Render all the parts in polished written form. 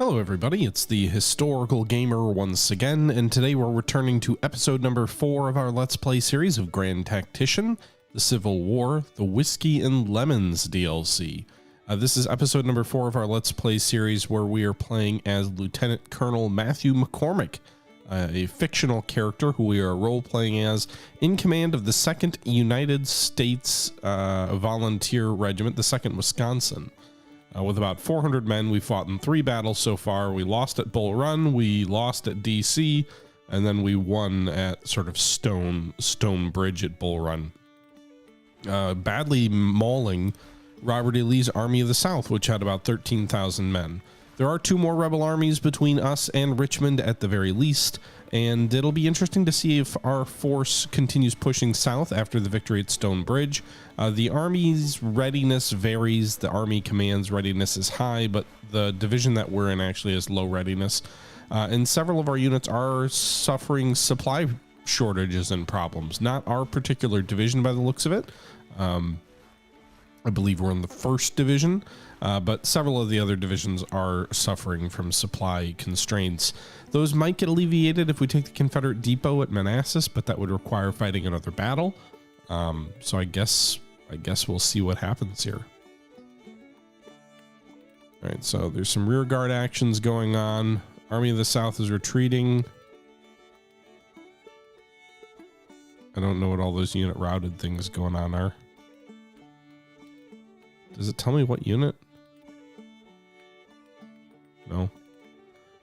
Hello everybody, it's the Historical Gamer once again, and today we're returning to episode number 4 of our Let's Play series of Grand Tactician, the Civil War, the Whiskey and Lemons DLC. This is episode number 4 of our Let's Play series where we are playing as Lieutenant Colonel Matthew McCormick, a fictional character who we are role-playing as in command of the 2nd United States Volunteer Regiment, the 2nd Wisconsin. With about 400 men, we fought in 3 battles so far. We lost at Bull Run, we lost at DC, and then we won at sort of Stone Bridge at Bull Run. Badly mauling Robert E. Lee's Army of the South, which had about 13,000 men. There are 2 more rebel armies between us and Richmond at the very least, and it'll be interesting to see if our force continues pushing south after the victory at Stone Bridge. The Army's readiness varies. The Army Command's readiness is high, but the division that we're in actually has low readiness. And several of our units are suffering supply shortages and problems. Not our particular division by the looks of it. I believe we're in the 1st division, but several of the other divisions are suffering from supply constraints. Those might get alleviated if we take the Confederate depot at Manassas, but that would require fighting another battle. So I guess we'll see what happens here. All right, so there's some rear guard actions going on. Army of the South is retreating. I don't know what all those unit routed things going on are. Does it tell me what unit? No.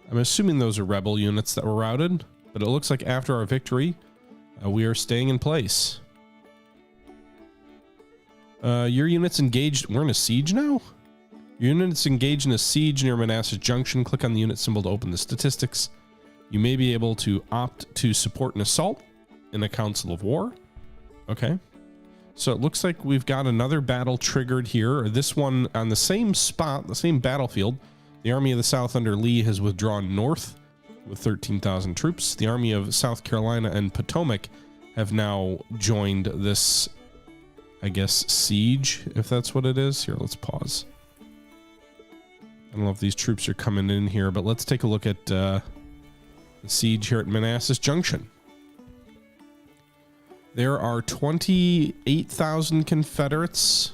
I'm assuming those are rebel units that were routed, but it looks like after our victory, we are staying in place. Your unit's engaged. We're in a siege now? Your unit's engaged in a siege near Manassas Junction. Click on the unit symbol to open the statistics. You may be able to opt to support an assault in a council of war. Okay. So it looks like we've got another battle triggered here, or this one on the same spot, the same battlefield. The Army of the South under Lee has withdrawn north with 13,000 troops. The Army of South Carolina and Potomac have now joined this, I guess, siege, if that's what it is. Here, let's pause. I don't know if these troops are coming in here, but let's take a look at the siege here at Manassas Junction. There are 28,000 Confederates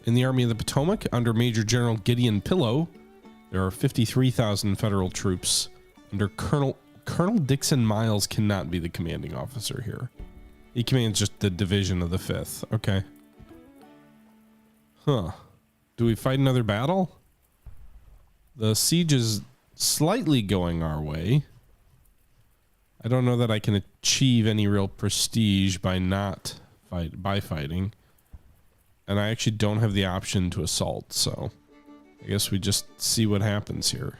in the Army of the Potomac under Major General Gideon Pillow. There are 53,000 federal troops under Colonel Dixon Miles. Cannot be the commanding officer here. He commands just the division of the 5th. Okay. Huh. Do we fight another battle? The siege is slightly going our way. I don't know that I can achieve any real prestige by fighting. And I actually don't have the option to assault, so I guess we just see what happens here.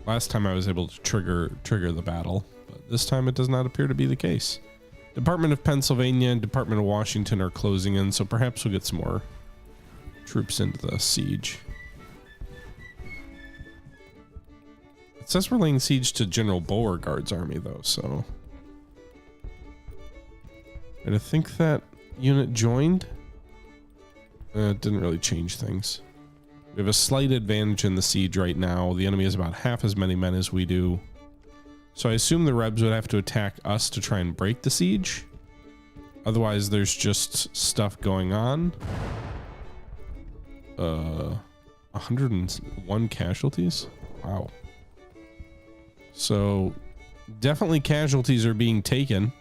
Last time I was able to trigger the battle, but this time it does not appear to be the case. Department of Pennsylvania and Department of Washington are closing in, so perhaps we'll get some more troops into the siege. It says we're laying siege to General Beauregard's army, though, so... And I think that unit joined. It didn't really change things. We have a slight advantage in the siege right now. The enemy has about half as many men as we do. So I assume the Rebs would have to attack us to try and break the siege. Otherwise, there's just stuff going on. 101 casualties? Wow. So, definitely casualties are being taken.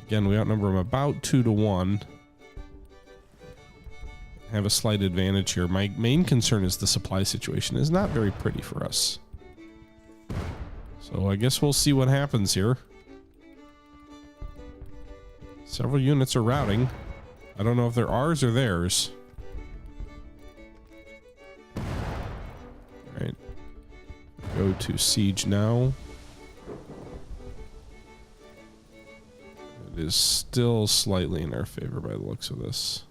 Again, we outnumber them about 2 to 1. Have a slight advantage here. My main concern is the supply situation is not very pretty for us. So I guess we'll see what happens here. Several units are routing. I don't know if they're ours or theirs. All right. Go to siege now. It is still slightly in our favor by the looks of this.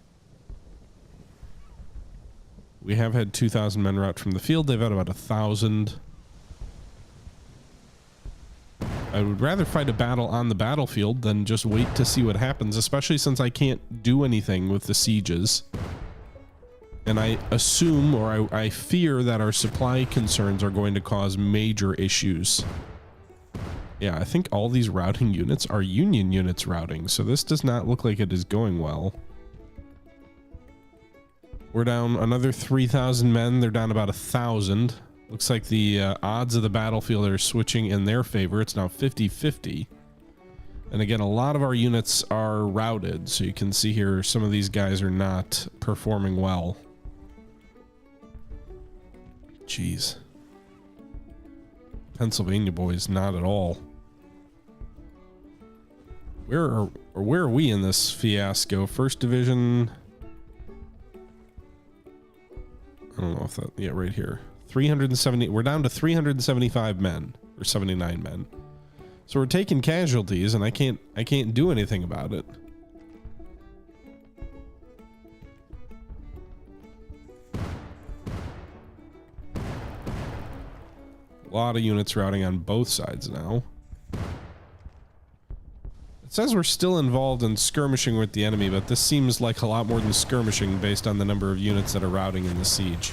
We have had 2,000 men rout from the field. They've had about 1,000. I would rather fight a battle on the battlefield than just wait to see what happens, especially since I can't do anything with the sieges. And I assume, or I fear, that our supply concerns are going to cause major issues. Yeah, I think all these routing units are Union units routing, so this does not look like it is going well. We're down another 3,000 men. They're down about 1,000. Looks like the odds of the battlefield are switching in their favor. It's now 50-50. And again, a lot of our units are routed, so you can see here some of these guys are not performing well. Jeez. Pennsylvania boys, not at all. Where are we in this fiasco? First Division. I don't know if that, yeah, right here. 370, we're down to 375 men, or 79 men. So we're taking casualties, and I can't do anything about it. A lot of units routing on both sides now. It says we're still involved in skirmishing with the enemy, but this seems like a lot more than skirmishing based on the number of units that are routing in the siege.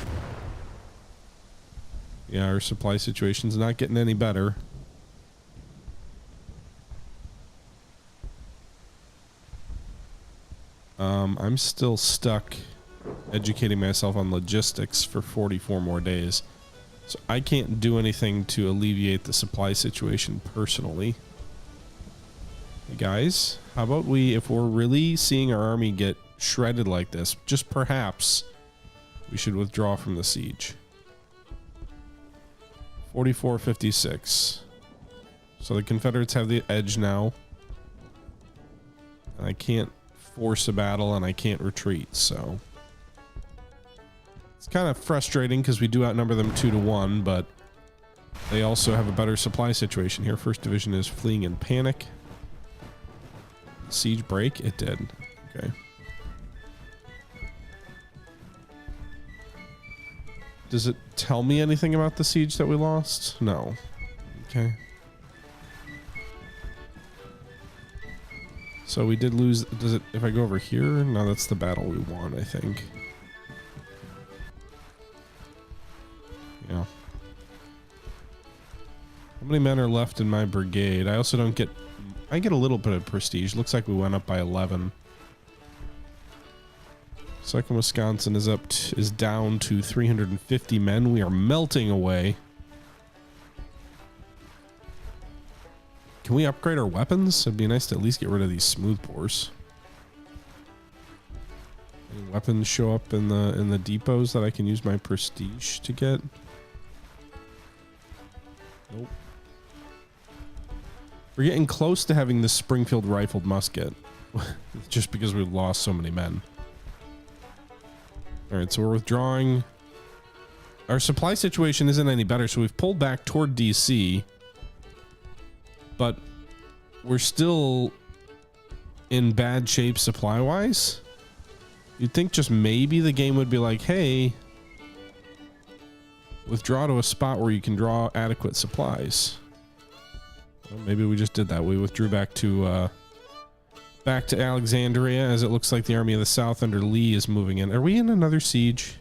Yeah, our supply situation's not getting any better. I'm still stuck educating myself on logistics for 44 more days. So I can't do anything to alleviate the supply situation personally. Hey guys, how about if we're really seeing our army get shredded like this, just perhaps we should withdraw from the siege. 44-56. So the Confederates have the edge now. And I can't force a battle and I can't retreat, so it's kind of frustrating because we do outnumber them 2-1, but they also have a better supply situation here. First Division is fleeing in panic. Siege break? It did. Okay. Does it tell me anything about the siege that we lost? No. Okay. So we did lose. Does it, if I go over here? No, that's the battle we won, I think. Yeah. How many men are left in my brigade? I also don't get... I get a little bit of prestige. Looks like we went up by 11. Second Wisconsin is is down to 350 men. We are melting away. Can we upgrade our weapons? It'd be nice to at least get rid of these smoothbores. Any weapons show up in the depots that I can use my prestige to get? Nope. We're getting close to having the Springfield rifled musket, just because we've lost so many men. All right, so we're withdrawing. Our supply situation isn't any better, so we've pulled back toward DC. But we're still in bad shape supply-wise. You'd think just maybe the game would be like, hey, withdraw to a spot where you can draw adequate supplies. Well, maybe we just did that. We withdrew back to Alexandria, as it looks like the Army of the South under Lee is moving in. Are we in another siege?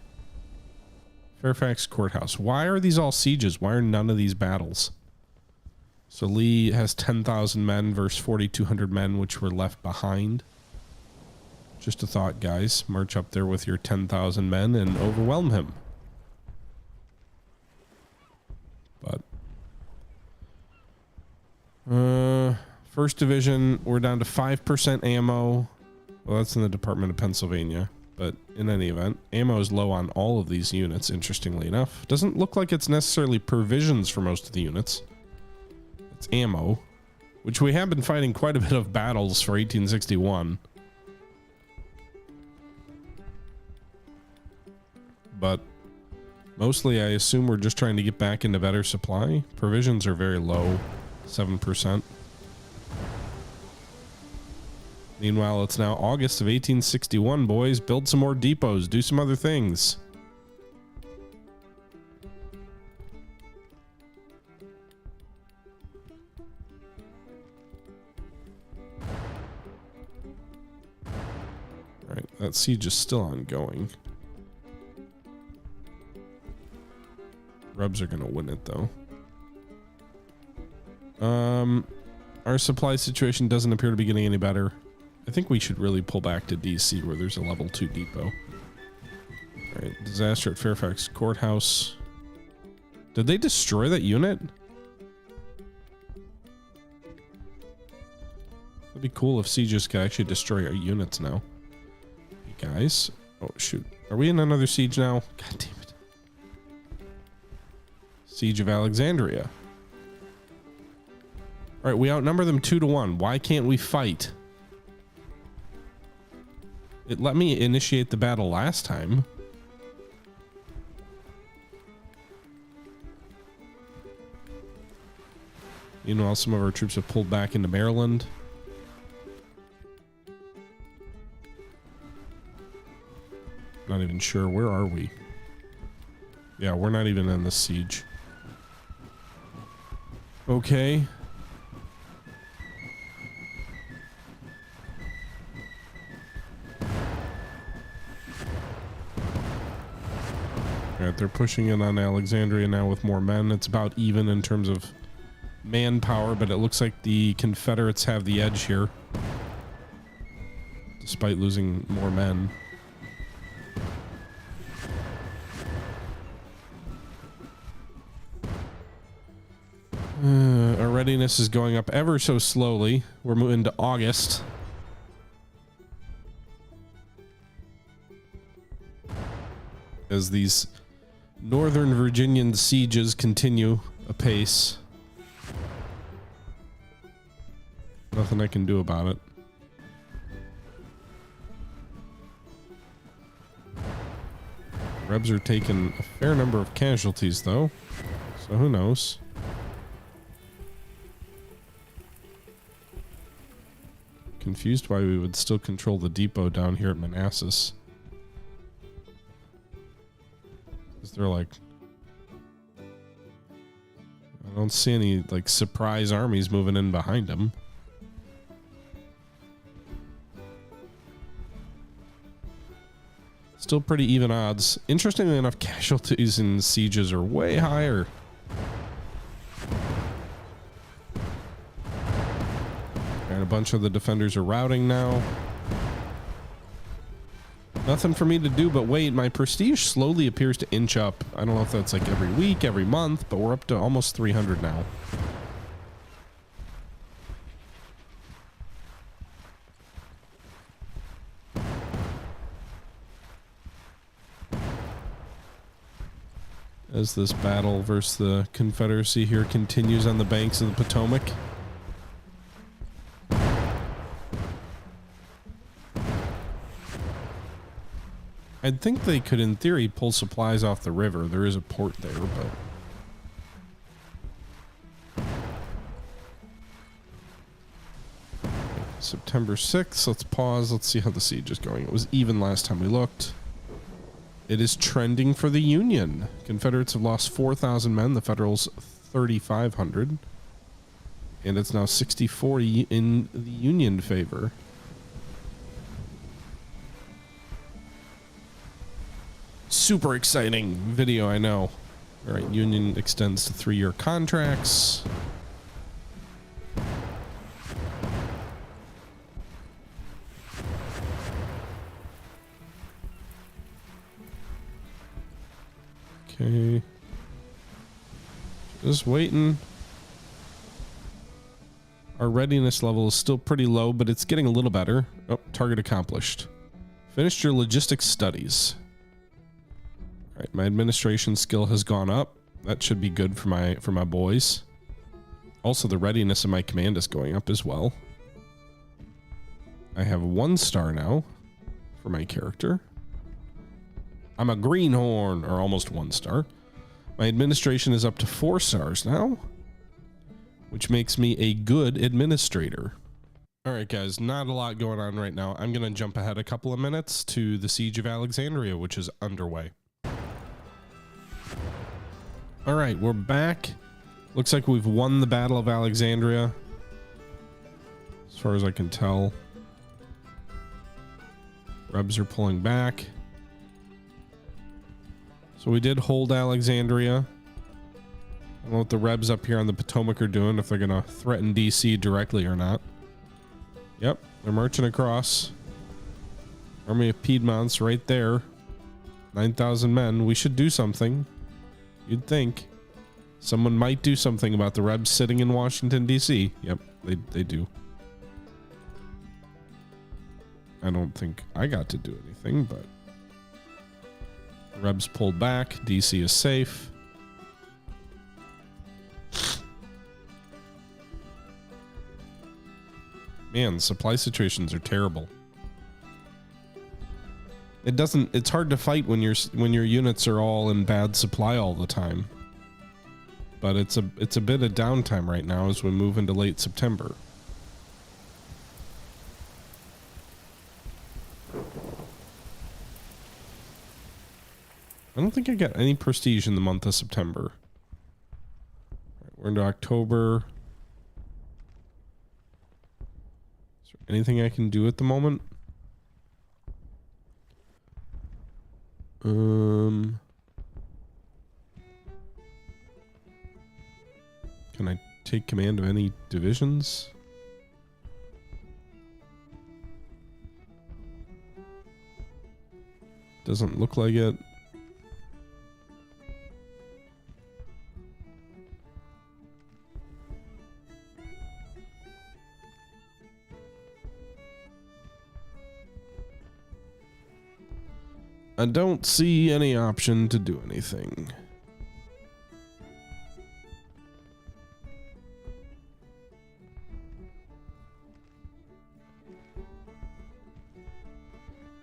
Fairfax Courthouse. Why are these all sieges? Why are none of these battles? So Lee has 10,000 men versus 4,200 men, which were left behind. Just a thought, guys. March up there with your 10,000 men and overwhelm him. But First Division, we're down to 5% ammo. Well, that's in the Department of Pennsylvania. But in any event, ammo is low on all of these units, interestingly enough. Doesn't look like it's necessarily provisions for most of the units. It's ammo, which we have been fighting quite a bit of battles for 1861. But mostly I assume we're just trying to get back into better supply. Provisions are very low, 7%. Meanwhile, it's now August of 1861, boys. Build some more depots, do some other things. Alright, that siege is still ongoing. Rebs are gonna win it though. Our supply situation doesn't appear to be getting any better. I think we should really pull back to DC where there's a level 2 depot. Alright, disaster at Fairfax Courthouse. Did they destroy that unit? It'd be cool if sieges could actually destroy our units now. You guys. Oh, shoot. Are we in another siege now? God damn it. Siege of Alexandria. Alright, we outnumber them 2-1. Why can't we fight? It let me initiate the battle last time. Meanwhile, some of our troops have pulled back into Maryland. Not even sure. Where are we? Yeah, we're not even in the siege. Okay. Alright, they're pushing in on Alexandria now with more men. It's about even in terms of manpower, but it looks like the Confederates have the edge here, despite losing more men. Our readiness is going up ever so slowly. We're moving to August. As these Northern Virginian sieges continue apace. Nothing I can do about it. Rebs are taking a fair number of casualties though, so who knows. Confused why we would still control the depot down here at Manassas. Is there like... I don't see any like surprise armies moving in behind them. Still pretty even odds. Interestingly enough, casualties in sieges are way higher. And a bunch of the defenders are routing now. Nothing for me to do but wait. My prestige slowly appears to inch up. I don't know if that's like every week, every month, but we're up to almost 300 now. As this battle versus the Confederacy here continues on the banks of the Potomac. I'd think they could, in theory, pull supplies off the river. There is a port there, but... September 6th. Let's pause. Let's see how the siege is going. It was even last time we looked. It is trending for the Union. Confederates have lost 4,000 men. The Federals 3,500. And it's now 60-40 in the Union favor. Super exciting video, I know. All right, Union extends to 3-year contracts. Okay. Just waiting. Our readiness level is still pretty low, but it's getting a little better. Oh, target accomplished. Finished your logistics studies. All right, my administration skill has gone up. That should be good for my boys. Also, the readiness of my command is going up as well. I have 1 star now for my character. I'm a greenhorn, or almost 1 star. My administration is up to 4 stars now, which makes me a good administrator. All right, guys, not a lot going on right now. I'm going to jump ahead a couple of minutes to the Siege of Alexandria, which is underway. All right, we're back. Looks like we've won the Battle of Alexandria, as far as I can tell. Rebs are pulling back. So we did hold Alexandria. don't know what the Rebs up here on the Potomac are doing, if they're going to threaten DC directly or not. Yep, they're marching across. Army of Piedmonts right there. 9,000 men. We should do something. You'd think. Someone might do something about the Rebs sitting in Washington, D.C. Yep, they do. I don't think I got to do anything, but... the Rebs pulled back. D.C. is safe. Man, supply situations are terrible. It's hard to fight when your units are all in bad supply all the time. But it's a bit of downtime right now as we move into late September. I don't think I got any prestige in the month of September. Right, we're into October. Is there anything I can do at the moment? Can I take command of any divisions? Doesn't look like it. I don't see any option to do anything.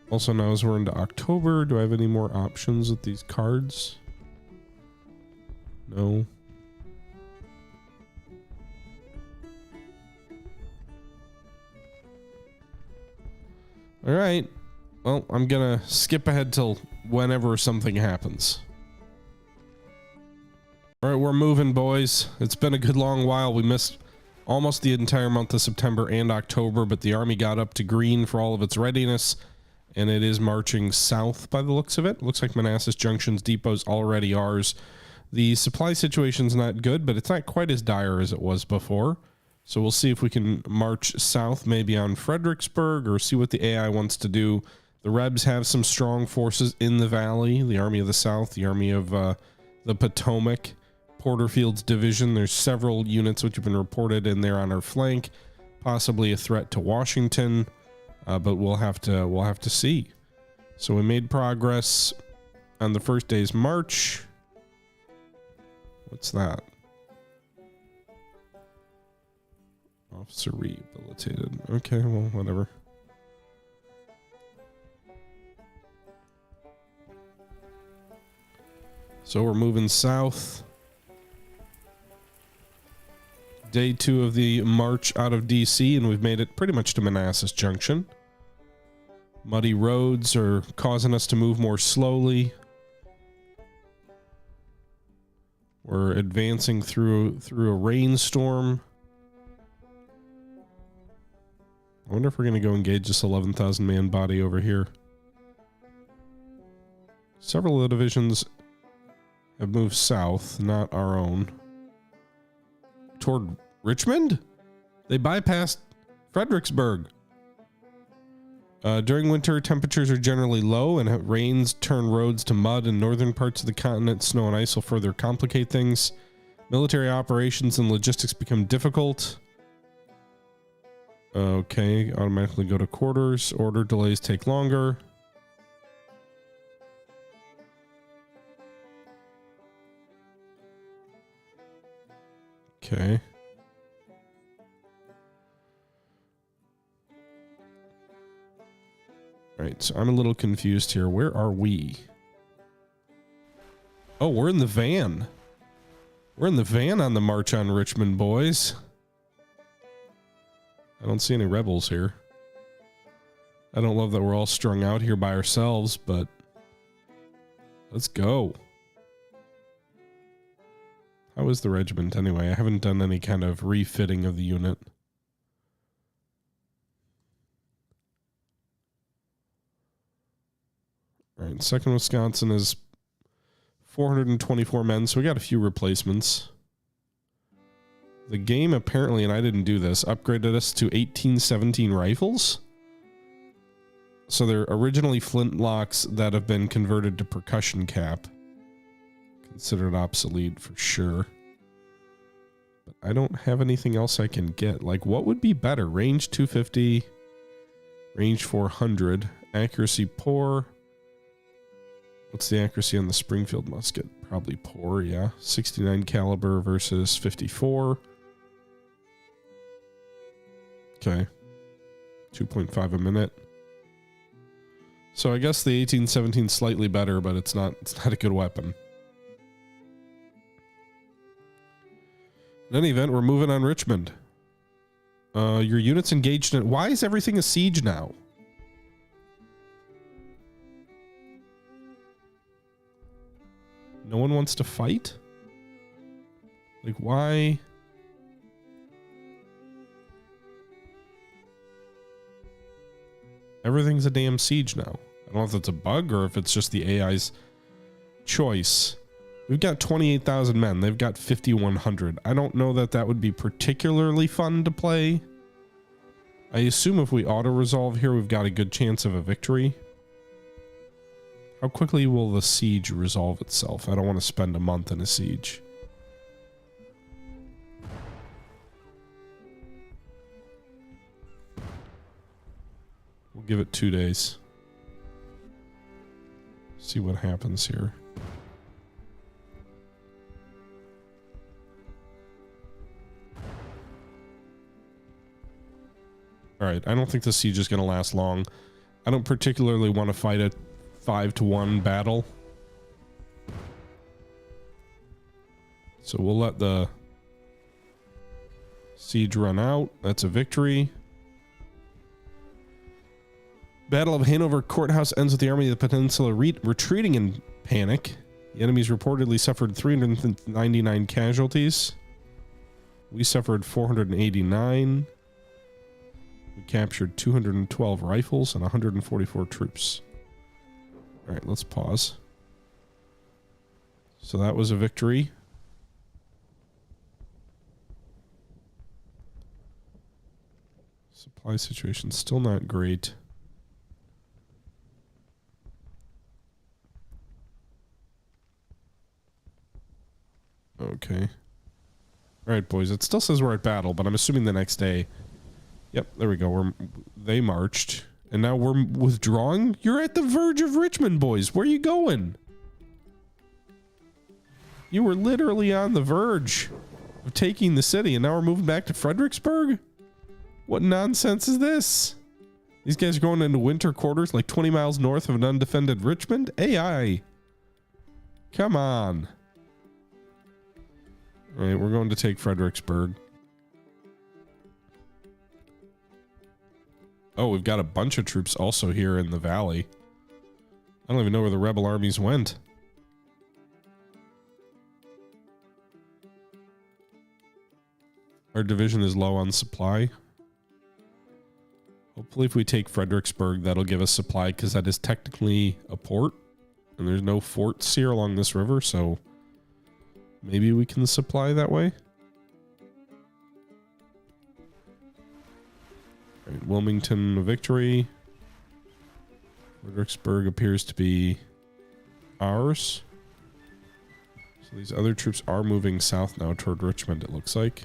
Also, now as we're into October, do I have any more options with these cards? No. All right. Well, I'm gonna skip ahead till whenever something happens. All right, we're moving, boys. It's been a good long while. We missed almost the entire month of September and October, but the army got up to green for all of its readiness, and it is marching south by the looks of it. Looks like Manassas Junction's depot's already ours. The supply situation's not good, but it's not quite as dire as it was before. So we'll see if we can march south, maybe on Fredericksburg, or see what the AI wants to do. The Rebs have some strong forces in the valley. The Army of the South, the Army of the Potomac, Porterfield's division. There's several units which have been reported in there on our flank. Possibly a threat to Washington, but we'll have to see. So we made progress on the first day's march. What's that? Officer rehabilitated. Okay, well, whatever. So we're moving south. Day 2 of the march out of DC, and we've made it pretty much to Manassas Junction. Muddy roads are causing us to move more slowly. We're advancing through a rainstorm. I wonder if we're going to go engage this 11,000 man body over here. Several of the divisions have moved south, not our own. Toward Richmond? They bypassed Fredericksburg. During winter, temperatures are generally low, and rains turn roads to mud in northern parts of the continent. Snow and ice will further complicate things. Military operations and logistics become difficult. Okay, automatically go to quarters. Order delays take longer. Okay. Alright, so I'm a little confused here. Where are we? Oh, we're in the van. We're in the van on the march on Richmond, boys. I don't see any rebels here. I don't love that we're all strung out here by ourselves, but let's go. How is the regiment anyway? I haven't done any kind of refitting of the unit. All right, 2nd Wisconsin is 424 men, so we got a few replacements. The game apparently, and I didn't do this, upgraded us to 1817 rifles. So they're originally flintlocks that have been converted to percussion cap. Considered obsolete for sure. But I don't have anything else I can get. Like, what would be better? Range 250, range 400, accuracy poor. What's the accuracy on the Springfield musket? Probably poor, yeah. 69 caliber versus 54. Okay. 2.5 a minute. So I guess the 1817 is slightly better, but it's not a good weapon. In any event, we're moving on Richmond. Your unit's engaged in... Why is everything a siege now? No one wants to fight? Like, why? Everything's a damn siege now. I don't know if it's a bug or if it's just the AI's choice. We've got 28,000 men. They've got 5,100. I don't know that that would be particularly fun to play. I assume if we auto-resolve here, we've got a good chance of a victory. How quickly will the siege resolve itself? I don't want to spend a month in a siege. We'll give it 2 days. See what happens here. Alright, I don't think the siege is going to last long. I don't particularly want to fight a 5-to-1 battle. So we'll let the siege run out. That's a victory. Battle of Hanover Courthouse ends with the Army of the Peninsula retreating in panic. The enemies reportedly suffered 399 casualties. We suffered 489. We captured 212 rifles and 144 troops. All right, let's pause. So that was a victory. Supply situation still not great. Okay. All right, boys. It still says we're at battle, but I'm assuming the next day. Yep, there we go. They marched, and now we're withdrawing. You're at the verge of Richmond, boys. Where are you going? You were literally on the verge of taking the city, and now we're moving back to Fredericksburg? What nonsense is this? These guys are going into winter quarters like 20 miles north of an undefended Richmond? AI. Come on. All right, we're going to take Fredericksburg. Oh, we've got a bunch of troops also here in the valley. I don't even know where the rebel armies went. Our division is low on supply. Hopefully if we take Fredericksburg, that'll give us supply, because that is technically a port. And there's no forts here along this river, so maybe we can supply that way. All right, Wilmington, a victory. Fredericksburg appears to be ours. So these other troops are moving south now toward Richmond, it looks like.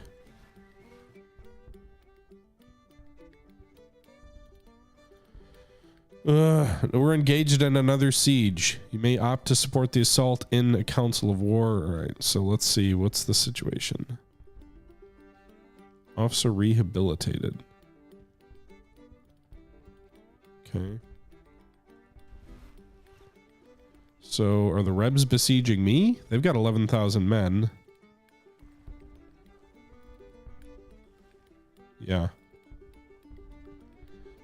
We're engaged in another siege. You may opt to support the assault in a council of war. All right, so let's see. What's the situation? Officer rehabilitated. Okay. So are the Rebs besieging me? They've got 11,000 men. Yeah.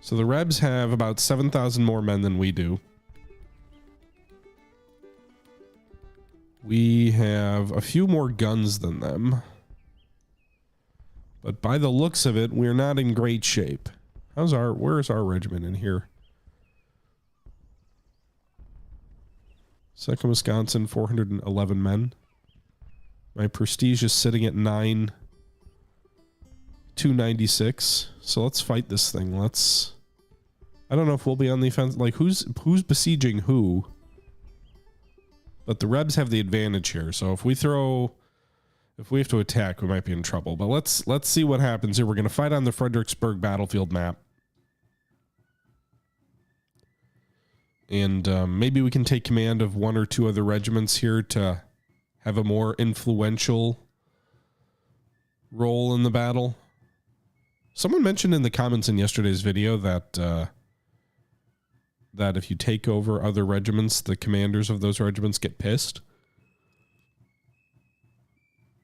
So the Rebs have about 7,000 more men than we do. We have a few more guns than them. But by the looks of it, we're not in great shape. Where's our regiment in here? 2nd Wisconsin, 411 men. My prestige is sitting at 9. 296. So let's fight this thing. I don't know if we'll be on the offense. Like, who's besieging who? But the Rebs have the advantage here. So if we have to attack, we might be in trouble. But let's see what happens here. We're going to fight on the Fredericksburg battlefield map. And maybe we can take command of one or two other regiments here to have a more influential role in the battle. Someone mentioned in the comments in yesterday's video that that if you take over other regiments, the commanders of those regiments get pissed.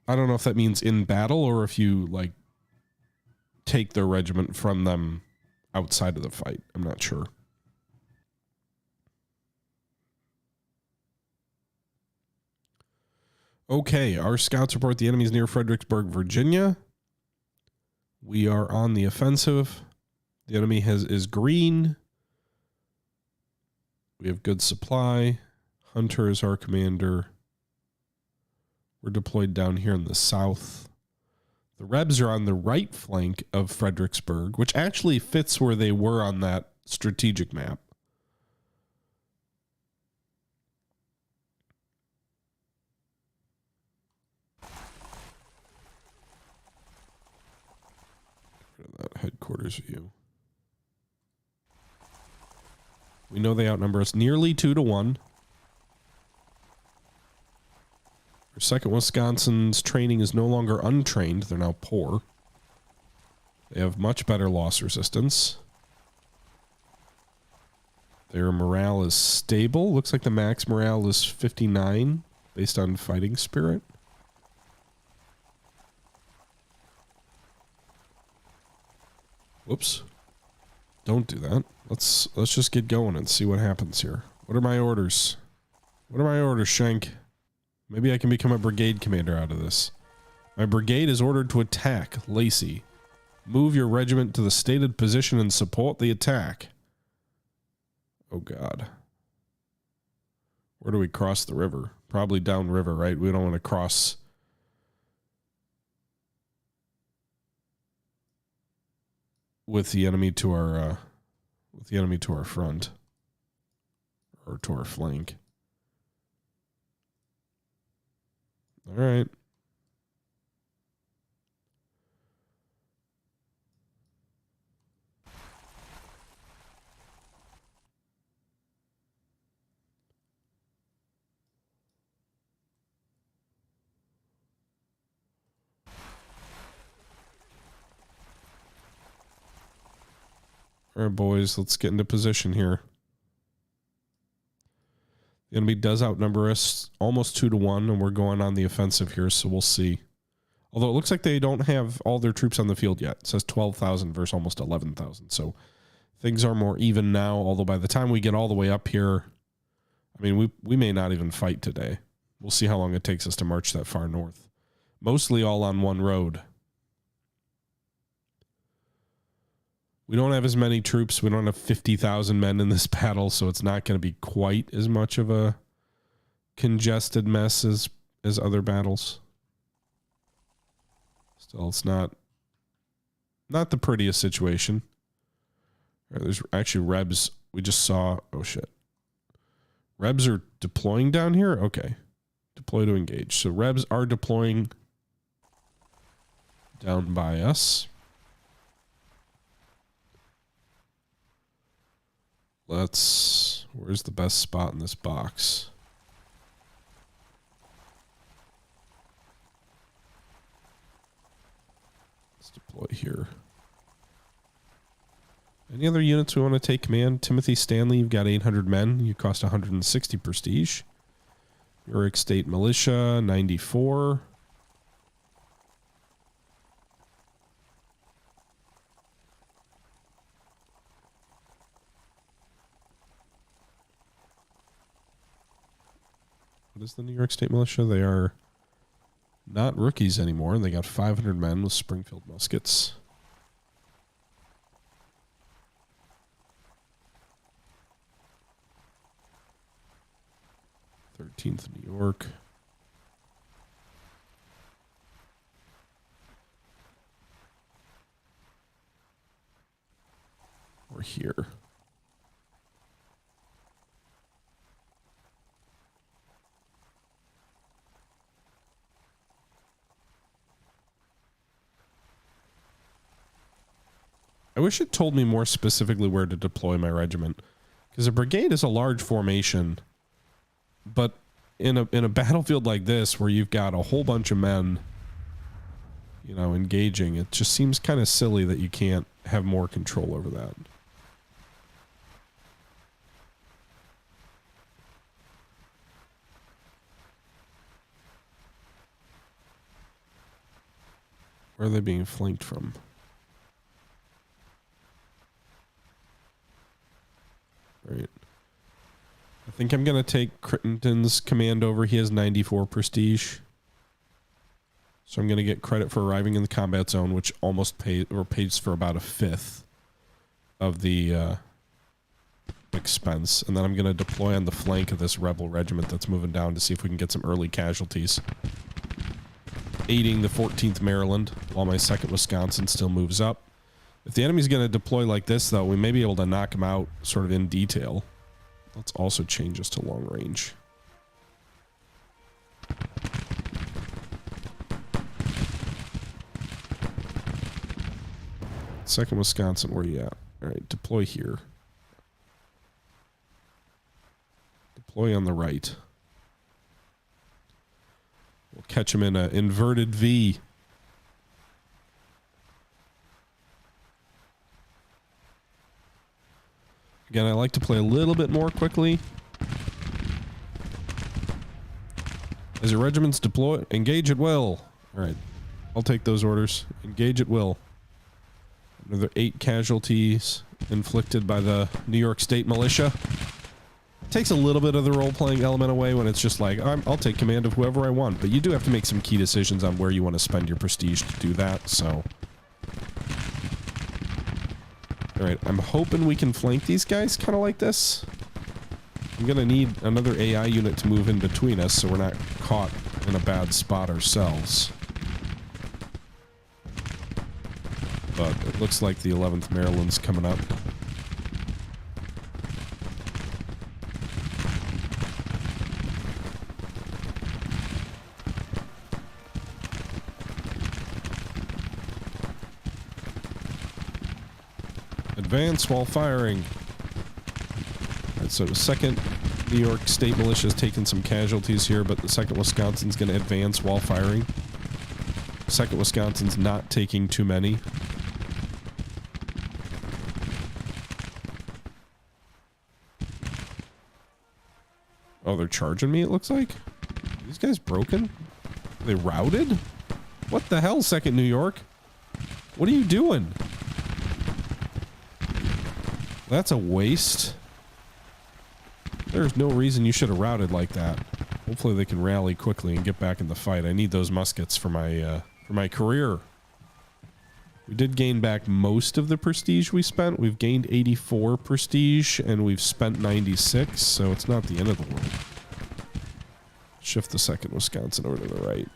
I don't know if that means in battle or if you, like, take their regiment from them outside of the fight. I'm not sure. Okay, our scouts report the enemy's near Fredericksburg, Virginia. We are on the offensive. The enemy is green. We have good supply. Hunter is our commander. We're deployed down here in the south. The Rebs are on the right flank of Fredericksburg, which actually fits where they were on that strategic map. That headquarters view. We know they outnumber us nearly 2-1. Our 2nd Wisconsin's training is no longer untrained. They're now poor. They have much better loss resistance. Their morale is stable. Looks like the max morale is 59 based on fighting spirit. Whoops. Don't do that. Let's just get going and see what happens here. What are my orders? What are my orders, Shank? Maybe I can become a brigade commander out of this. My brigade is ordered to attack Lacey. Move your regiment to the stated position and support the attack. Oh, God. Where do we cross the river? Probably downriver, right? We don't want to cross with the enemy to our front or to our flank. All right. All right, boys, let's get into position here. The enemy does outnumber us almost 2-1, and we're going on the offensive here, so we'll see. Although it looks like they don't have all their troops on the field yet. It says 12,000 versus almost 11,000, so things are more even now, although by the time we get all the way up here, I mean, we may not even fight today. We'll see how long it takes us to march that far north. Mostly all on one road. We don't have as many troops. We don't have 50,000 men in this battle, so it's not going to be quite as much of a congested mess as other battles. Still, it's not the prettiest situation. Right, there's actually Rebs. We just saw. Oh, shit. Rebs are deploying down here? Okay. Deploy to engage. So Rebs are deploying down by us. Where's the best spot in this box? Let's deploy here. Any other units we want to take command? Timothy Stanley, you've got 800 men. You cost 160 prestige. York State Militia, 94. What is the New York State Militia? They are not rookies anymore. They got 500 men with Springfield muskets. 13th New York. here. I wish it told me more specifically where to deploy my regiment, because a brigade is a large formation, but in a battlefield like this where you've got a whole bunch of men, you know, engaging, it just seems kind of silly that you can't have more control over that. Where are they being flanked from? Right. I think I'm going to take Crittenden's command over. He has 94 prestige. So I'm going to get credit for arriving in the combat zone, which almost pays for about a fifth of the expense. And then I'm going to deploy on the flank of this rebel regiment that's moving down to see if we can get some early casualties. Aiding the 14th Maryland while my 2nd Wisconsin still moves up. If the enemy's going to deploy like this, though, we may be able to knock him out sort of in detail. Let's also change this to long range. Second Wisconsin, where you at? All right, deploy here. Deploy on the right. We'll catch him in an inverted V. Again, I like to play a little bit more quickly. As your regiments deploy, engage at will. All right, I'll take those orders. Engage at will. Another 8 casualties inflicted by the New York State Militia. Takes a little bit of the role-playing element away when it's just like, I'll take command of whoever I want, but you do have to make some key decisions on where you want to spend your prestige to do that, so... Alright, I'm hoping we can flank these guys kind of like this. I'm gonna need another AI unit to move in between us so we're not caught in a bad spot ourselves. But it looks like the 11th Maryland's coming up. Advance while firing. Right, so the 2nd New York State Militia has taken some casualties here, but the 2nd Wisconsin's going to advance while firing. 2nd Wisconsin's not taking too many. Oh, they're charging me, it looks like? Are these guys broken? Are they routed? What the hell, 2nd New York? What are you doing? That's a waste. There's no reason you should have routed like that. Hopefully they can rally quickly and get back in the fight. I need those muskets for my career. We did gain back most of the prestige we spent. We've gained 84 prestige and we've spent 96, so it's not the end of the world. Shift the 2nd Wisconsin over to the right.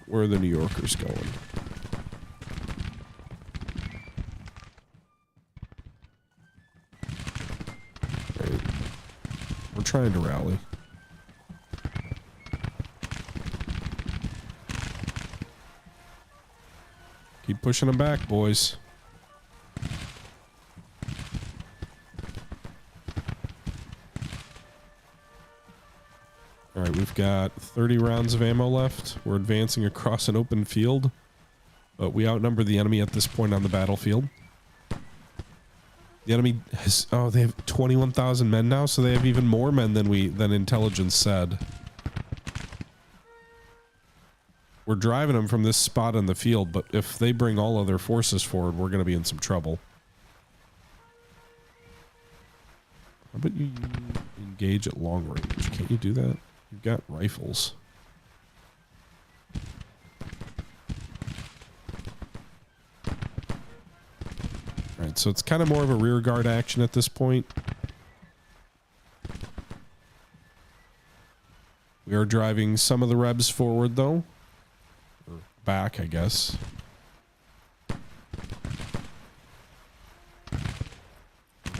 Where are the New Yorkers going? We're trying to rally. Keep pushing them back, boys. Alright, we've got 30 rounds of ammo left. We're advancing across an open field, but we outnumber the enemy at this point on the battlefield. The enemy has... Oh, they have 21,000 men now, so they have even more men than intelligence said. We're driving them from this spot on the field, but if they bring all of their forces forward, we're going to be in some trouble. How about you engage at long range? Can't you do that? You've got rifles. Alright, so it's kind of more of a rear guard action at this point. We are driving some of the Rebs forward, though. Or back, I guess.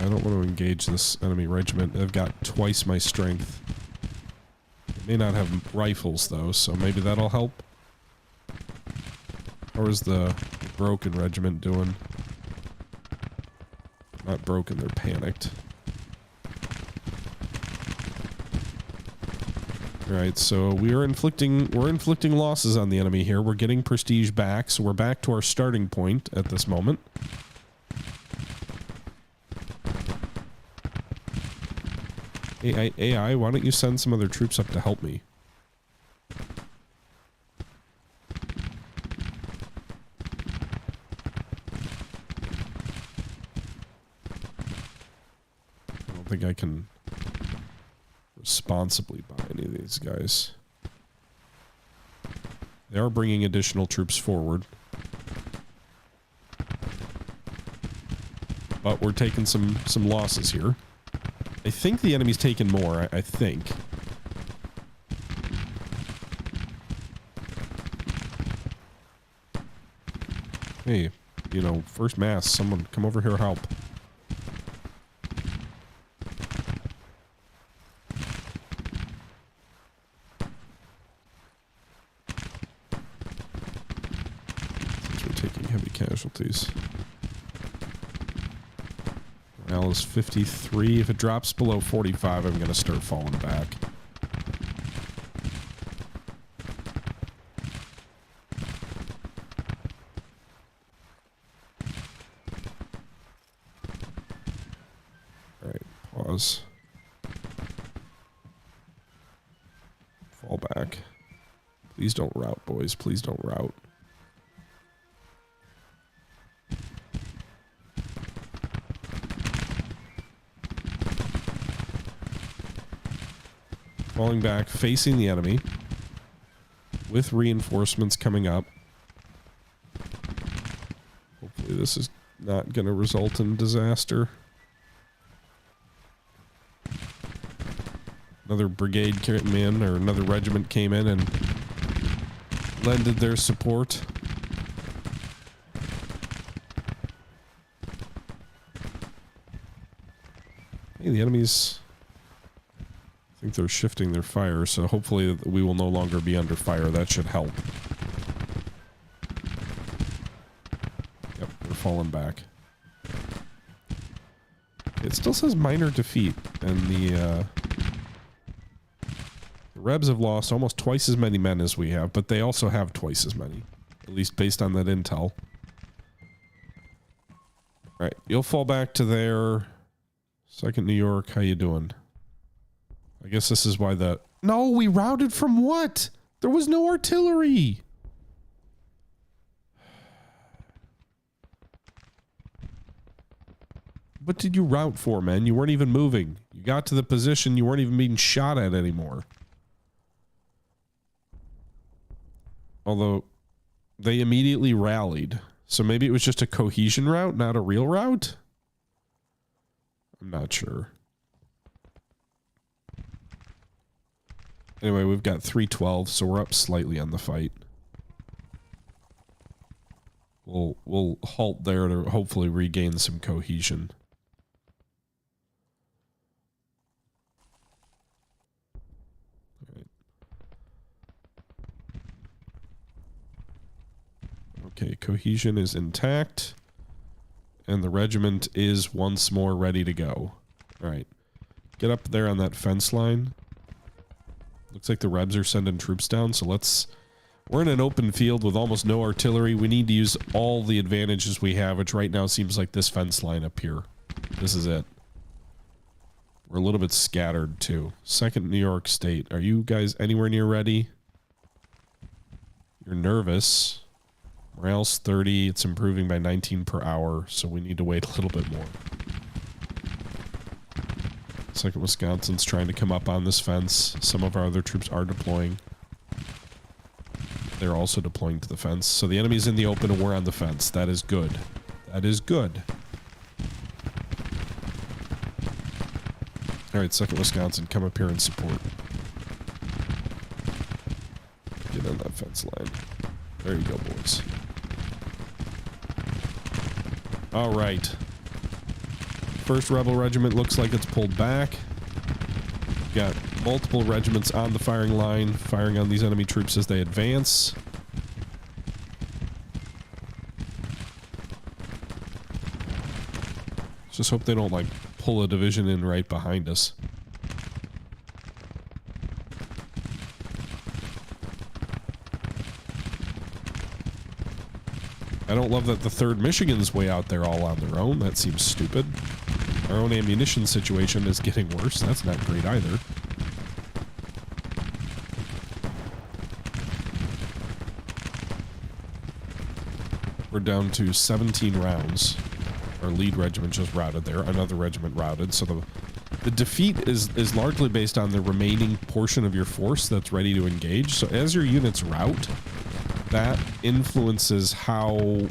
I don't want to engage this enemy regiment. They've got twice my strength. They may not have rifles, though, so maybe that'll help. How is the broken regiment doing? Not broken, they're panicked. Alright, so we're inflicting losses on the enemy here. We're getting prestige back, so we're back to our starting point at this moment. AI, why don't you send some other troops up to help me? I don't think I can responsibly buy any of these guys. They are bringing additional troops forward. But we're taking some losses here. I think the enemy's taken more, I think. Hey, you know, first mass, someone come over here, help. Since we're taking heavy casualties. Morale is 53. If it drops below 45, I'm going to start falling back. Alright, pause. Fall back. Please don't rout, boys. Please don't rout. Falling back, facing the enemy, with reinforcements coming up. Hopefully this is not going to result in disaster. Another brigade came in, or another regiment came in and lended their support. Hey, the enemy's... I think they're shifting their fire, so hopefully we will no longer be under fire. That should help. Yep, we're falling back. It still says minor defeat, and the Rebs have lost almost twice as many men as we have, but they also have twice as many, at least based on that intel. Alright, you'll fall back to there. 2nd New York, how you doing? I guess this is why the... No, we routed from what? There was no artillery! What did you rout for, man? You weren't even moving. You got to the position, you weren't even being shot at anymore. Although, they immediately rallied. So maybe it was just a cohesion route, not a real route? I'm not sure. Anyway, we've got 312, so we're up slightly on the fight. We'll halt there to hopefully regain some cohesion. All right. Okay, cohesion is intact, and the regiment is once more ready to go. All right, get up there on that fence line. Looks like the Rebs are sending troops down, so let's... We're in an open field with almost no artillery. We need to use all the advantages we have, which right now seems like this fence line up here. This is it. We're a little bit scattered, too. 2nd New York State. Are you guys anywhere near ready? You're nervous. Morale's 30. It's improving by 19 per hour, so we need to wait a little bit more. 2nd Wisconsin's trying to come up on this fence. Some of our other troops are deploying. They're also deploying to the fence. So the enemy's in the open and we're on the fence. That is good. That is good. Alright, 2nd Wisconsin, come up here and support. Get on that fence line. There you go, boys. Alright. First rebel regiment looks like it's pulled back. Got multiple regiments on the firing line, firing on these enemy troops as they advance. Just hope they don't, like, pull a division in right behind us. I don't love that the 3rd Michigan's way out there all on their own. That seems stupid. Our own ammunition situation is getting worse. That's not great either. We're down to 17 rounds. Our lead regiment just routed there. Another regiment routed. So the defeat is largely based on the remaining portion of your force that's ready to engage. So as your units rout, that influences how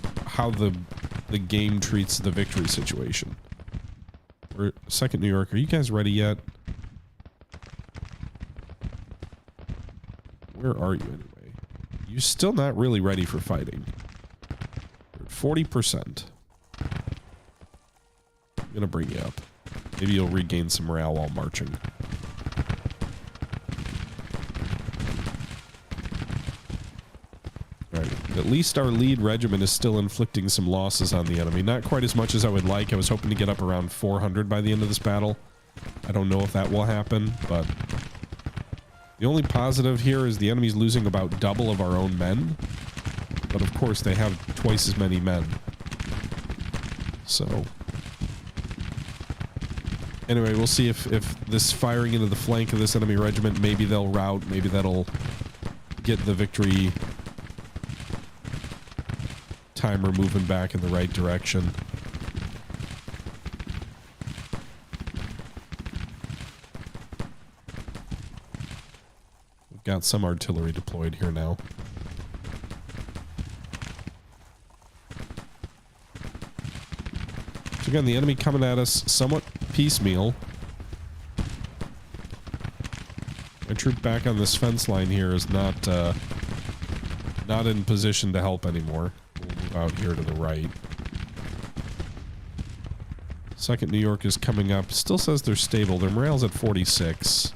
the game treats the victory situation. We're 2nd New York. Are you guys ready yet? Where are you anyway? You're still not really ready for fighting. You're at 40%. I'm gonna bring you up. Maybe you'll regain some morale while marching. Alright, at least our lead regiment is still inflicting some losses on the enemy. Not quite as much as I would like. I was hoping to get up around 400 by the end of this battle. I don't know if that will happen, but the only positive here is the enemy's losing about double of our own men. But of course, they have twice as many men. So anyway, we'll see if this firing into the flank of this enemy regiment, maybe they'll rout, maybe that'll get the victory timer moving back in the right direction. We've got some artillery deployed here now. So again, the enemy coming at us somewhat piecemeal. My troop back on this fence line here is not in position to help anymore. We'll move out here to the right. 2nd New York is coming up. Still says they're stable. Their morale's at 46.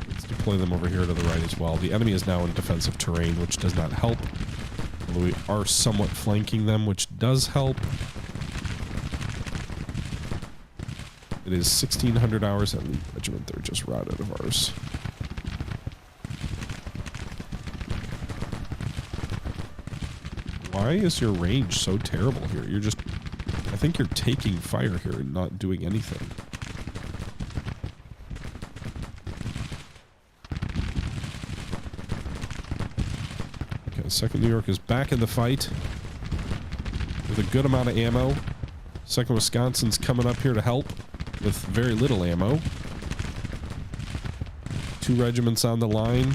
Let's deploy them over here to the right as well. The enemy is now in defensive terrain, which does not help. Although we are somewhat flanking them, which does help. It is 1,600 hours at lead regiment. They're just routed of ours. Why is your range so terrible here? You're just... I think you're taking fire here and not doing anything. Okay, 2nd New York is back in the fight with a good amount of ammo. 2nd Wisconsin's coming up here to help with very little ammo. 2 regiments on the line.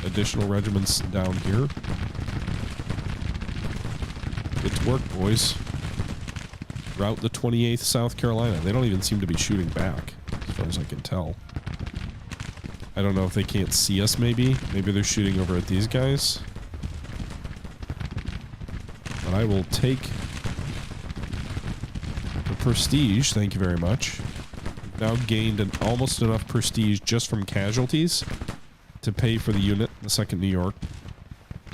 Additional regiments down here. Get to work, boys. Route the 28th South Carolina. They don't even seem to be shooting back, as far as I can tell. I don't know if they can't see us, maybe. Maybe they're shooting over at these guys. But I will take the prestige. Thank you very much. We've now gained almost enough prestige just from casualties to pay for the unit, the 2nd New York.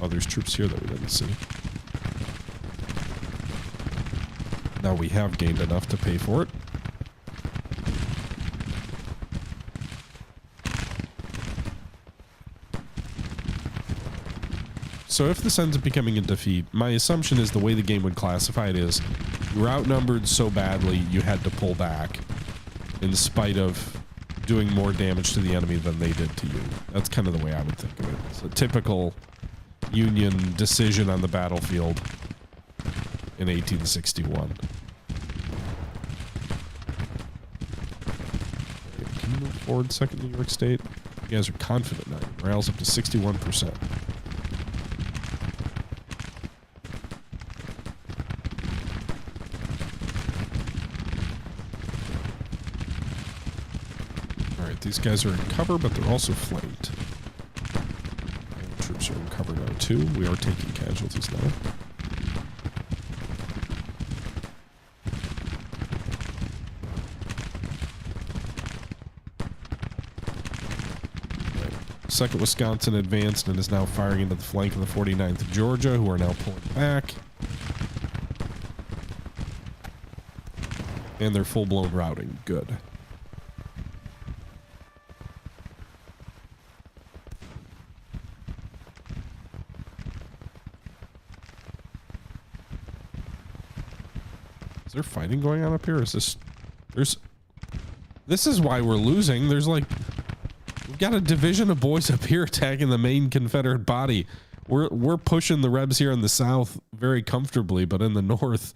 Oh, there's troops here that we didn't see. Now we have gained enough to pay for it. So if this ends up becoming a defeat, my assumption is the way the game would classify it is you were outnumbered so badly you had to pull back in spite of doing more damage to the enemy than they did to you. That's kind of the way I would think of it. It's a typical Union decision on the battlefield in 1861. Can you move forward, 2nd New York State? You guys are confident now. Morale's up to 61%. These guys are in cover, but they're also flanked. troops are in cover now too. We are taking casualties now. Second Wisconsin advanced and is now firing into the flank of the 49th Georgia, who are now pulling back. And they're full-blown routing. Good. Is there fighting going on up here? Is this... This is why we're losing. There's like... We've got a division of boys up here attacking the main Confederate body. We're pushing the Rebs here in the south very comfortably, but in the north,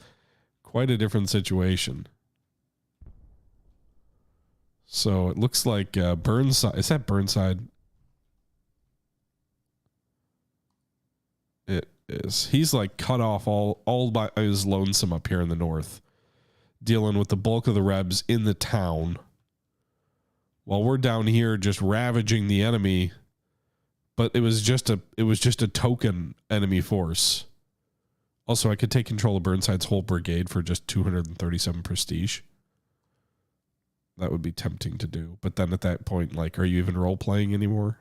quite a different situation. So it looks like Burnside. Is that Burnside? It is. He's like cut off all by his lonesome up here in the north, dealing with the bulk of the Rebs in the town. While we're down here just ravaging the enemy, but it was just a token enemy force. Also, I could take control of Burnside's whole brigade for just 237 prestige. That would be tempting to do, but then at that point, like, are you even role playing anymore?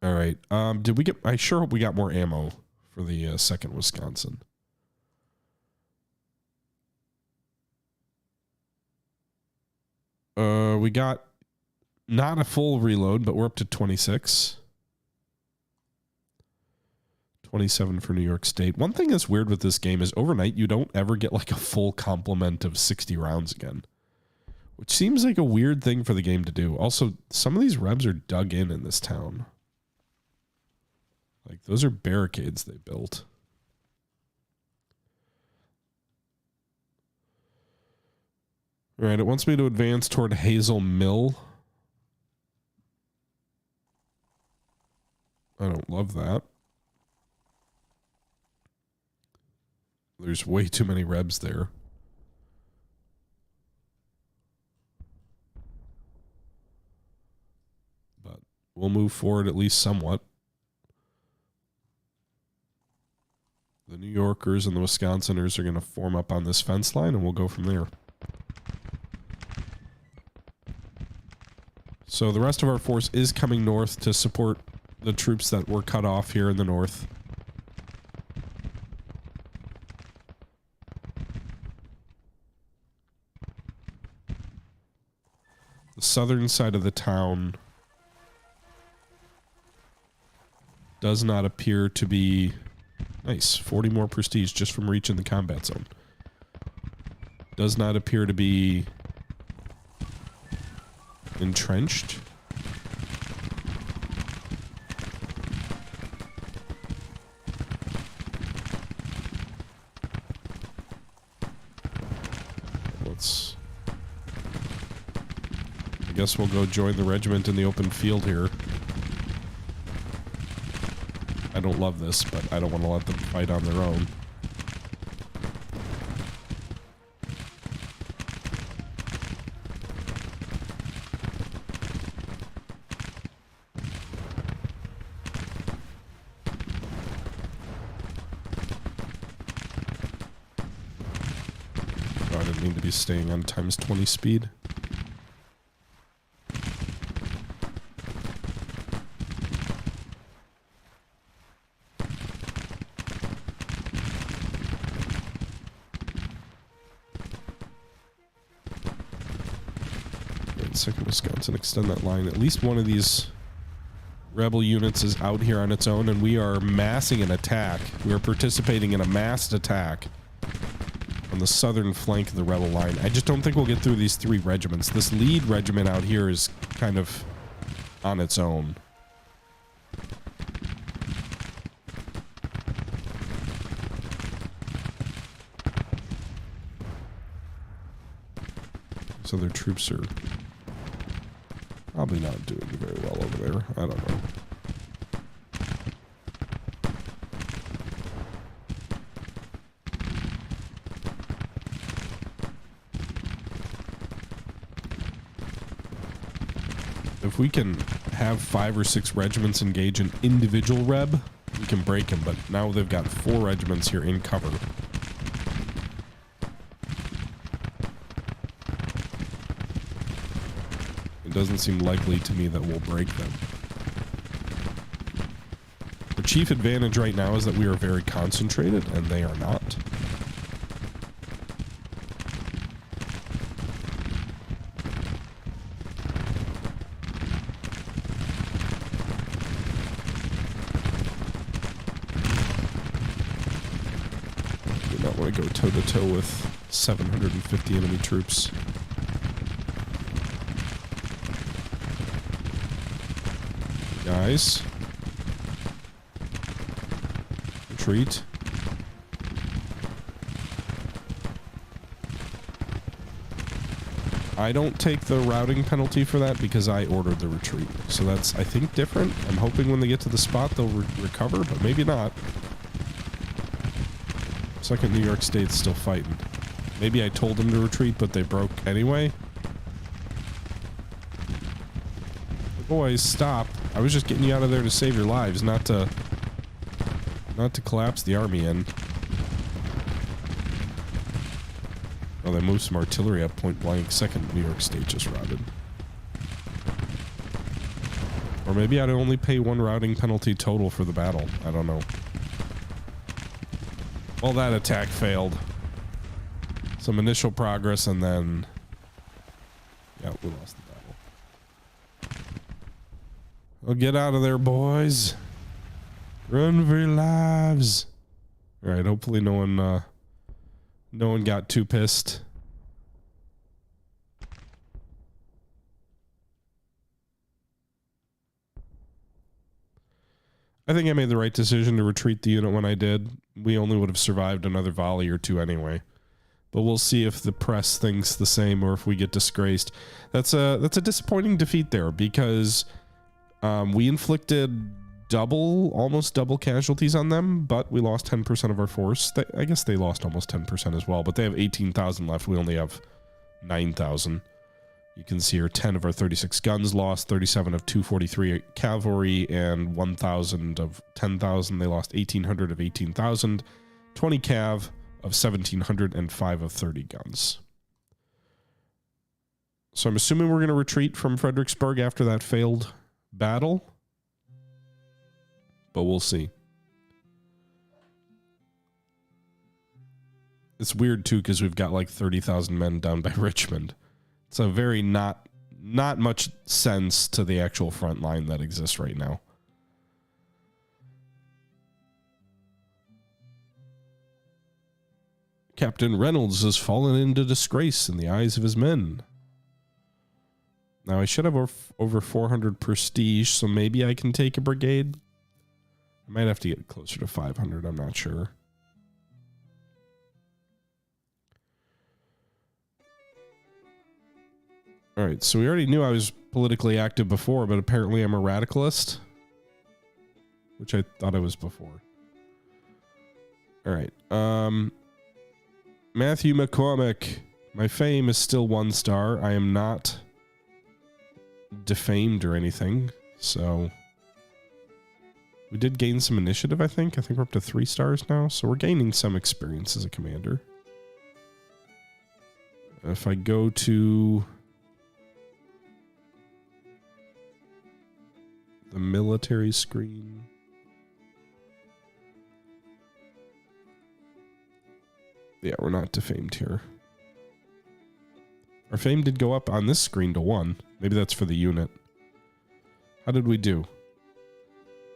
All right. Did we get? I sure hope we got more ammo for the second Wisconsin. We got not a full reload, but we're up to 26. 27 for New York State. One thing that's weird with this game is overnight you don't ever get like a full complement of 60 rounds again, which seems like a weird thing for the game to do. Also, some of these Rebs are dug in this town. Like, those are barricades they built. All right, it wants me to advance toward Hazel Mill. I don't love that. There's way too many Rebs there. But we'll move forward at least somewhat. The New Yorkers and the Wisconsiners are going to form up on this fence line, and we'll go from there. So the rest of our force is coming north to support the troops that were cut off here in the north. The southern side of the town does not appear to be... Nice, 40 more prestige just from reaching the combat zone. Does not appear to be entrenched. I guess we'll go join the regiment in the open field here. I don't love this, but I don't want to let them fight on their own. Oh, I didn't mean to be staying on times 20 speed. Second Wisconsin, extend that line. At least one of these rebel units is out here on its own, and we are massing an attack. We are participating in a massed attack on the southern flank of the rebel line. I just don't think we'll get through these three regiments. This lead regiment out here is kind of on its own. So their troops are probably not doing very well over there. I don't know. If we can have 5 or 6 regiments engage an individual reb, we can break them, but now they've got 4 regiments here in cover. It doesn't seem likely to me that we'll break them. The chief advantage right now is that we are very concentrated, and they are not. Do not want to go toe-to-toe with 750 enemy troops. Guys. Retreat. I don't take the routing penalty for that because I ordered the retreat. So that's, I think, different. I'm hoping when they get to the spot they'll recover, but maybe not. Second New York State's still fighting. Maybe I told them to retreat, but they broke anyway. Boys, stop. I was just getting you out of there to save your lives, not to collapse the army in. Oh, they moved some artillery up point blank. Second New York State just routed. Or maybe I'd only pay 1 routing penalty total for the battle. I don't know. Well, that attack failed. Some initial progress and then... yeah, we lost the battle. Well, get out of there, boys. Run for your lives. Alright, hopefully no one got too pissed. I think I made the right decision to retreat the unit when I did. We only would have survived another volley or 2 anyway. But we'll see if the press thinks the same or if we get disgraced. That's a disappointing defeat there because we inflicted almost double casualties on them, but we lost 10% of our force. I guess they lost almost 10% as well, but they have 18,000 left. We only have 9,000. You can see here 10 of our 36 guns lost, 37 of 243 cavalry, and 1,000 of 10,000. They lost 1,800 of 18,000, 20 cav of 1,700, and 5 of 30 guns. So I'm assuming we're going to retreat from Fredericksburg after that failed battle. But we'll see. It's weird too because we've got like 30,000 men down by Richmond. It's a very not much sense to the actual front line that exists right now. Captain Reynolds has fallen into disgrace in the eyes of his men. Now I should have over 400 prestige, so maybe I can take a brigade. I might have to get closer to 500, I'm not sure. Alright, so we already knew I was politically active before, but apparently I'm a radicalist. Which I thought I was before. Alright, Matthew McCormick. My fame is still 1 star. I am not defamed or anything, so... we did gain some initiative, I think. I think we're up to 3 stars now, so we're gaining some experience as a commander. If I go to the military screen, yeah, we're not defamed here. Our fame did go up on this screen to 1. Maybe that's for the unit. How did we do?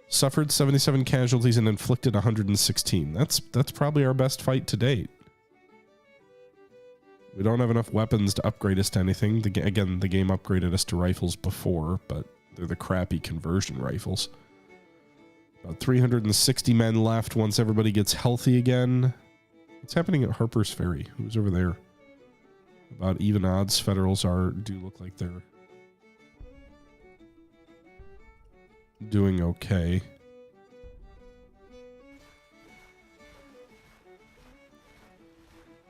Suffered 77 casualties and inflicted 116. That's probably our best fight to date. We don't have enough weapons to upgrade us to anything. Again, the game upgraded us to rifles before, but they're the crappy conversion rifles. About 360 men left once everybody gets healthy again. What's happening at Harper's Ferry? Who's over there? About even odds. Federals do look like they're doing okay.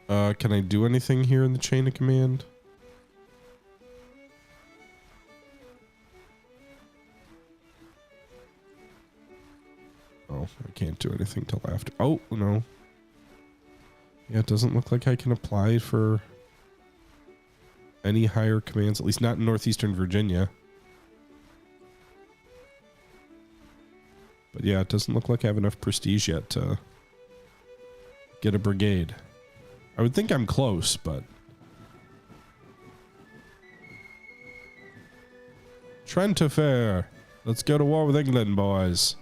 Can I do anything here in the chain of command? can't do anything till after. Oh, no. Yeah, it doesn't look like I can apply for any higher commands, at least not in northeastern Virginia. But yeah, it doesn't look like I have enough prestige yet to get a brigade. I would think I'm close, but... Trent Affair. Let's go to war with England, boys.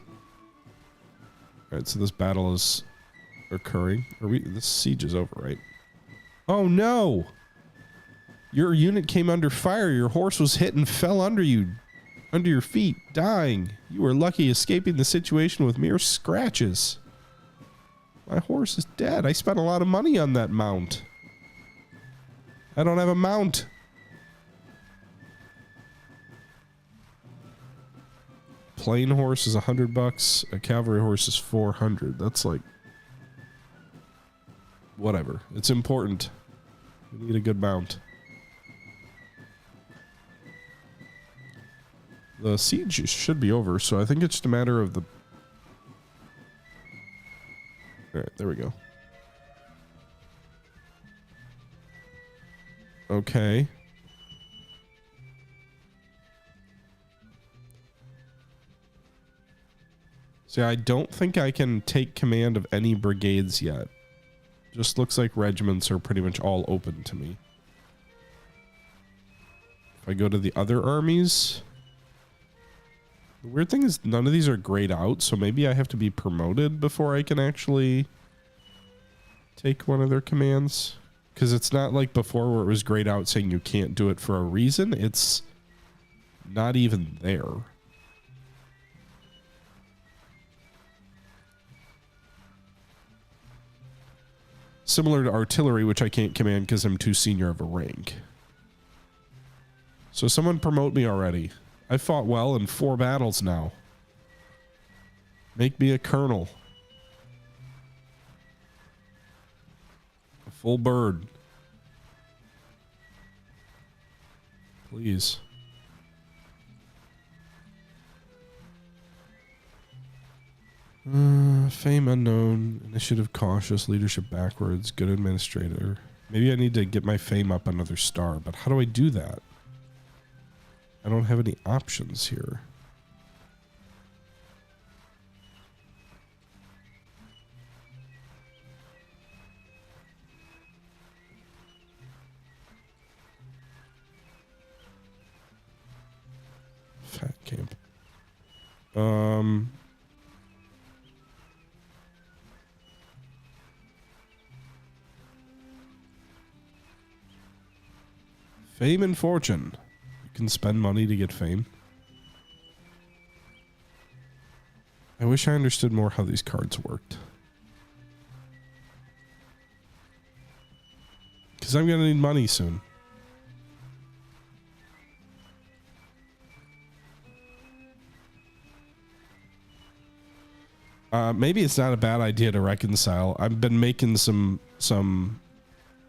Alright, so this battle is occurring. This siege is over, right? Oh no! Your unit came under fire. Your horse was hit and fell under you. Under your feet, dying. You were lucky escaping the situation with mere scratches. My horse is dead. I spent a lot of money on that mount. I don't have a mount. Plain horse is $100. A cavalry horse is $400. That's like... whatever. It's important. We need a good mount. The siege should be over, so I think it's just a matter of the... Alright, there we go. Okay. See, I don't think I can take command of any brigades yet. Just looks like regiments are pretty much all open to me. If I go to the other armies... The weird thing is none of these are grayed out, so maybe I have to be promoted before I can actually take one of their commands. Because it's not like before where it was grayed out saying you can't do it for a reason. It's not even there. Similar to artillery, which I can't command because I'm too senior of a rank. So someone promote me already. I fought well in 4 battles now. Make me a colonel. A full bird. Please. Fame unknown. Initiative cautious. Leadership backwards. Good administrator. Maybe I need to get my fame up another star, but how do I do that? I don't have any options here. Fat camp. Fame and fortune. Can spend money to get fame. I wish I understood more how these cards worked. Because I'm going to need money soon. Maybe it's not a bad idea to reconcile. I've been making some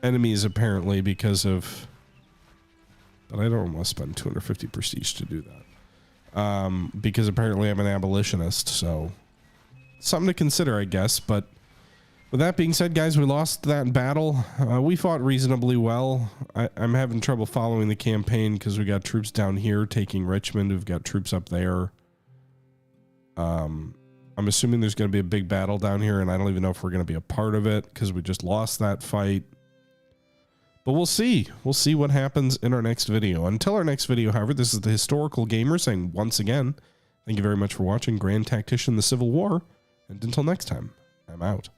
enemies apparently because of... But I don't want to spend 250 prestige to do that. Because apparently I'm an abolitionist, so... Something to consider, I guess, but... With that being said, guys, we lost that battle. We fought reasonably well. I'm having trouble following the campaign because we got troops down here taking Richmond. We've got troops up there. I'm assuming there's going to be a big battle down here, and I don't even know if we're going to be a part of it because we just lost that fight. But we'll see. We'll see what happens in our next video. Until our next video, however, this is the Historical Gamer saying once again, thank you very much for watching Grand Tactician, the Civil War. And until next time, I'm out.